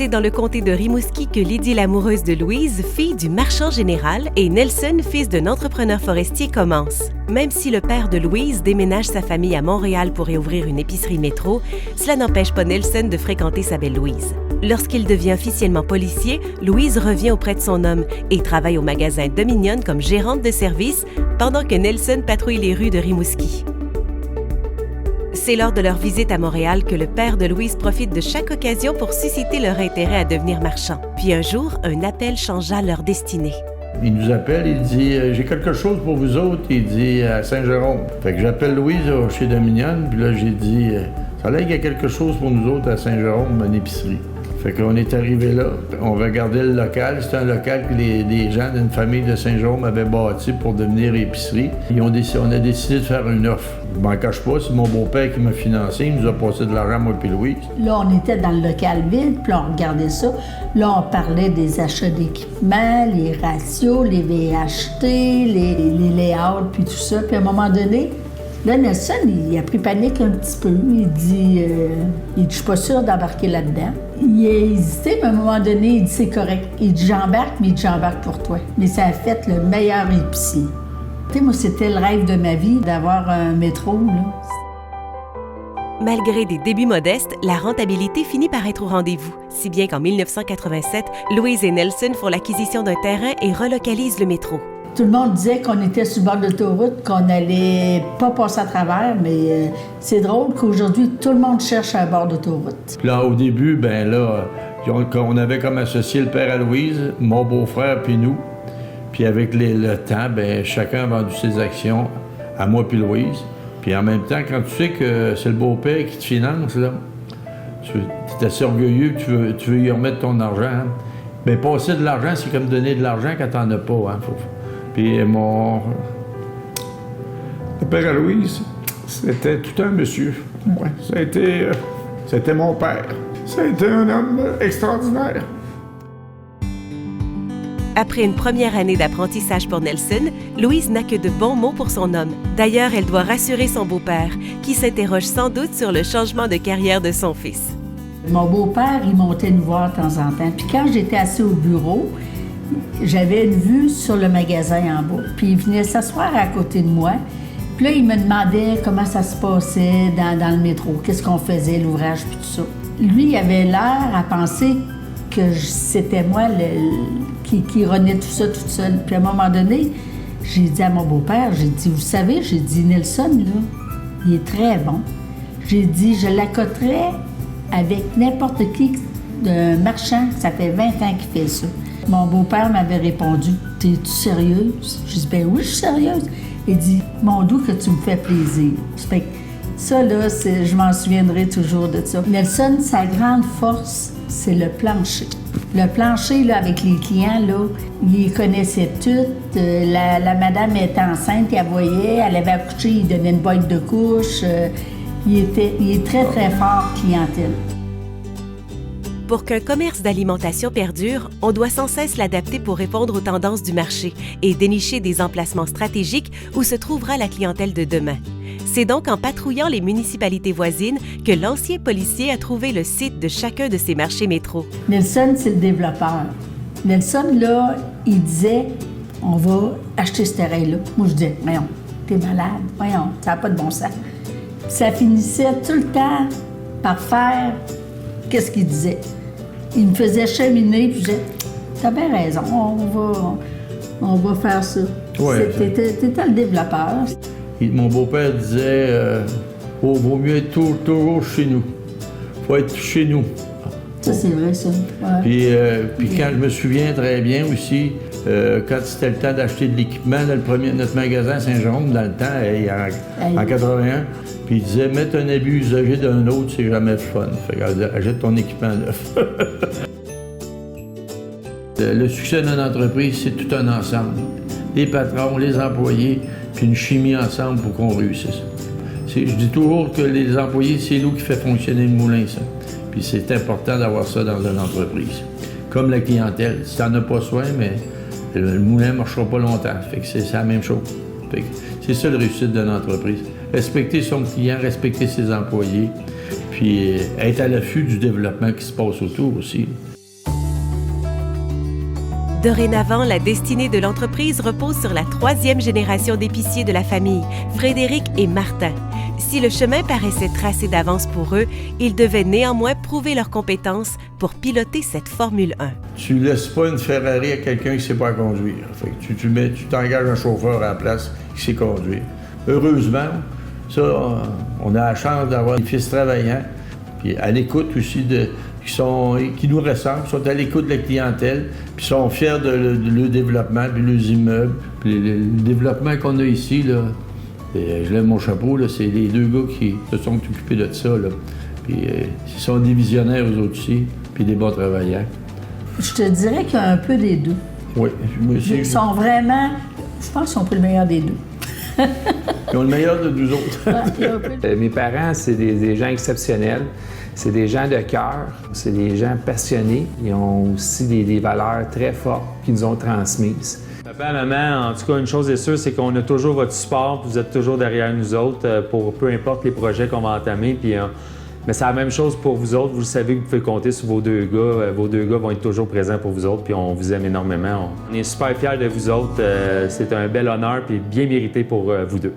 C'est dans le comté de Rimouski que l'idylle amoureuse de Louise, fille du marchand général, et Nelson, fils d'un entrepreneur forestier, commence. Même si le père de Louise déménage sa famille à Montréal pour y ouvrir une épicerie métro, cela n'empêche pas Nelson de fréquenter sa belle Louise. Lorsqu'il devient officiellement policier, Louise revient auprès de son homme et travaille au magasin Dominion comme gérante de service pendant que Nelson patrouille les rues de Rimouski. C'est lors de leur visite à Montréal que le père de Louise profite de chaque occasion pour susciter leur intérêt à devenir marchand. Puis un jour, un appel changea leur destinée. Il nous appelle, il dit « J'ai quelque chose pour vous autres », il dit à Saint-Jérôme. Fait que j'appelle Louise chez Dominion, puis là j'ai dit « Ça a l'air qu'il y a quelque chose pour nous autres à Saint-Jérôme, une épicerie ». Fait qu'on est arrivé là, on regardait le local. C'était un local que des gens d'une famille de Saint-Jérôme avaient bâti pour devenir épicerie. On a décidé de faire une offre. Je m'en cache pas, c'est mon beau-père qui m'a financé. Il nous a passé de l'argent, moi et Louise. Là, on était dans le local vide, puis on regardait ça. Là, on parlait des achats d'équipements, les ratios, les VHT, les layouts, puis tout ça. Puis à un moment donné, là, Nelson, il a pris panique un petit peu. Il dit je suis pas sûr d'embarquer là-dedans. Il a hésité, mais à un moment donné, il dit c'est correct. Il dit j'embarque, mais il dit j'embarque pour toi. Mais ça a fait le meilleur épicier. Tu sais, moi, c'était le rêve de ma vie d'avoir un métro, là. Malgré des débuts modestes, la rentabilité finit par être au rendez-vous, si bien qu'en 1987, Louise et Nelson font l'acquisition d'un terrain et relocalisent le métro. Tout le monde disait qu'on était sur le bord de l'autoroute, qu'on n'allait pas passer à travers, mais c'est drôle qu'aujourd'hui, tout le monde cherche un bord d'autoroute. Puis là, au début, on avait comme associé le père à Louise, mon beau-frère puis nous. Puis avec le temps, chacun a vendu ses actions à moi puis Louise. Puis en même temps, quand tu sais que c'est le beau-père qui te finance, là, tu es assez orgueilleux, tu veux y remettre ton argent. Hein. Bien, passer de l'argent, c'est comme donner de l'argent quand t'en as pas. Hein. Puis le père à Louise, c'était tout un monsieur. Ouais, c'était mon père. Ça a été un homme extraordinaire. Après une première année d'apprentissage pour Nelson, Louise n'a que de bons mots pour son homme. D'ailleurs, elle doit rassurer son beau-père, qui s'interroge sans doute sur le changement de carrière de son fils. Mon beau-père, il montait nous voir de temps en temps. Puis quand j'étais assis au bureau, j'avais une vue sur le magasin en bas. Puis il venait s'asseoir à côté de moi. Puis là, il me demandait comment ça se passait dans le métro, qu'est-ce qu'on faisait, l'ouvrage, puis tout ça. Lui, il avait l'air à penser que c'était moi qui renais tout ça toute seule. Puis à un moment donné, j'ai dit à mon beau-père, j'ai dit, vous savez, j'ai dit, Nelson, là, il est très bon. J'ai dit, je l'accoterais avec n'importe qui, d'un marchand, ça fait 20 ans qu'il fait ça. Mon beau-père m'avait répondu, t'es-tu sérieuse? J'ai dit, ben oui, je suis sérieuse. Il dit, mon doux, que tu me fais plaisir. Fait que ça, là, je m'en souviendrai toujours de ça. Nelson, sa grande force, c'est le plancher. Le plancher, là, avec les clients, là, il les connaissait toutes. La madame était enceinte, elle voyait, elle avait accouché, il donnait une boîte de couche. Il est très, très fort clientèle. Pour qu'un commerce d'alimentation perdure, on doit sans cesse l'adapter pour répondre aux tendances du marché et dénicher des emplacements stratégiques où se trouvera la clientèle de demain. C'est donc en patrouillant les municipalités voisines que l'ancien policier a trouvé le site de chacun de ces marchés métro. Nelson, c'est le développeur. Nelson, là, il disait, on va acheter ce terrain-là. Moi, je disais, voyons, t'es malade, voyons, ça n'a pas de bon sens. Ça finissait tout le temps par faire qu'est-ce qu'il disait. Il me faisait cheminer, puis je disais, t'as bien raison, on va faire ça. Ouais, t'étais le développeur. Mon beau-père disait, vaut mieux être toujours chez nous. Faut être chez nous. Ça, c'est vrai, ça. Ouais. Puis quand je me souviens très bien aussi, quand c'était le temps d'acheter de l'équipement dans notre magasin Saint-Jérôme, dans le temps, en 81, puis il disait, mettre un habit usagé d'un autre, c'est jamais fun. Fait qu'achète ton équipement neuf. Le succès d'une entreprise, c'est tout un ensemble. Les patrons, les employés, puis une chimie ensemble pour qu'on réussisse. Je dis toujours que les employés, c'est nous qui fait fonctionner le moulin, ça. Puis c'est important d'avoir ça dans une entreprise. Comme la clientèle. Si t'en as pas soin, mais le moulin ne marchera pas longtemps. Fait que c'est la même chose. Fait que c'est ça le réussite d'une entreprise. Respecter son client, respecter ses employés, puis être à l'affût du développement qui se passe autour aussi. Dorénavant, la destinée de l'entreprise repose sur la 3e génération d'épiciers de la famille, Frédéric et Martin. Si le chemin paraissait tracé d'avance pour eux, ils devaient néanmoins prouver leurs compétences pour piloter cette Formule 1. Tu laisses pas une Ferrari à quelqu'un qui ne sait pas conduire. Fait que tu t'engages un chauffeur à la place qui sait conduire. Heureusement, ça, on a la chance d'avoir des fils travaillants, puis à l'écoute aussi qui nous ressemblent, sont à l'écoute de la clientèle, puis sont fiers de leur développement, puis leurs immeubles. Puis le développement qu'on a ici, là, et je lève mon chapeau, là, c'est les 2 gars qui se sont occupés de ça. Là. Puis ils sont des visionnaires eux autres aussi, puis des bons travailleurs. Je te dirais qu'il y a un peu des deux. Oui, moi aussi. Ils sont vraiment, je pense qu'ils ont pris le meilleur des deux. Ils ont le meilleur de nous autres. Mes parents, c'est des gens exceptionnels. C'est des gens de cœur, c'est des gens passionnés. Ils ont aussi des valeurs très fortes qu'ils nous ont transmises. Papa, maman, en tout cas, une chose est sûre, c'est qu'on a toujours votre support, puis vous êtes toujours derrière nous autres pour peu importe les projets qu'on va entamer. Puis, mais c'est la même chose pour vous autres. Vous savez que vous pouvez compter sur vos 2 gars. Vos 2 gars vont être toujours présents pour vous autres, puis on vous aime énormément. On est super fiers de vous autres. C'est un bel honneur, puis bien mérité pour vous 2.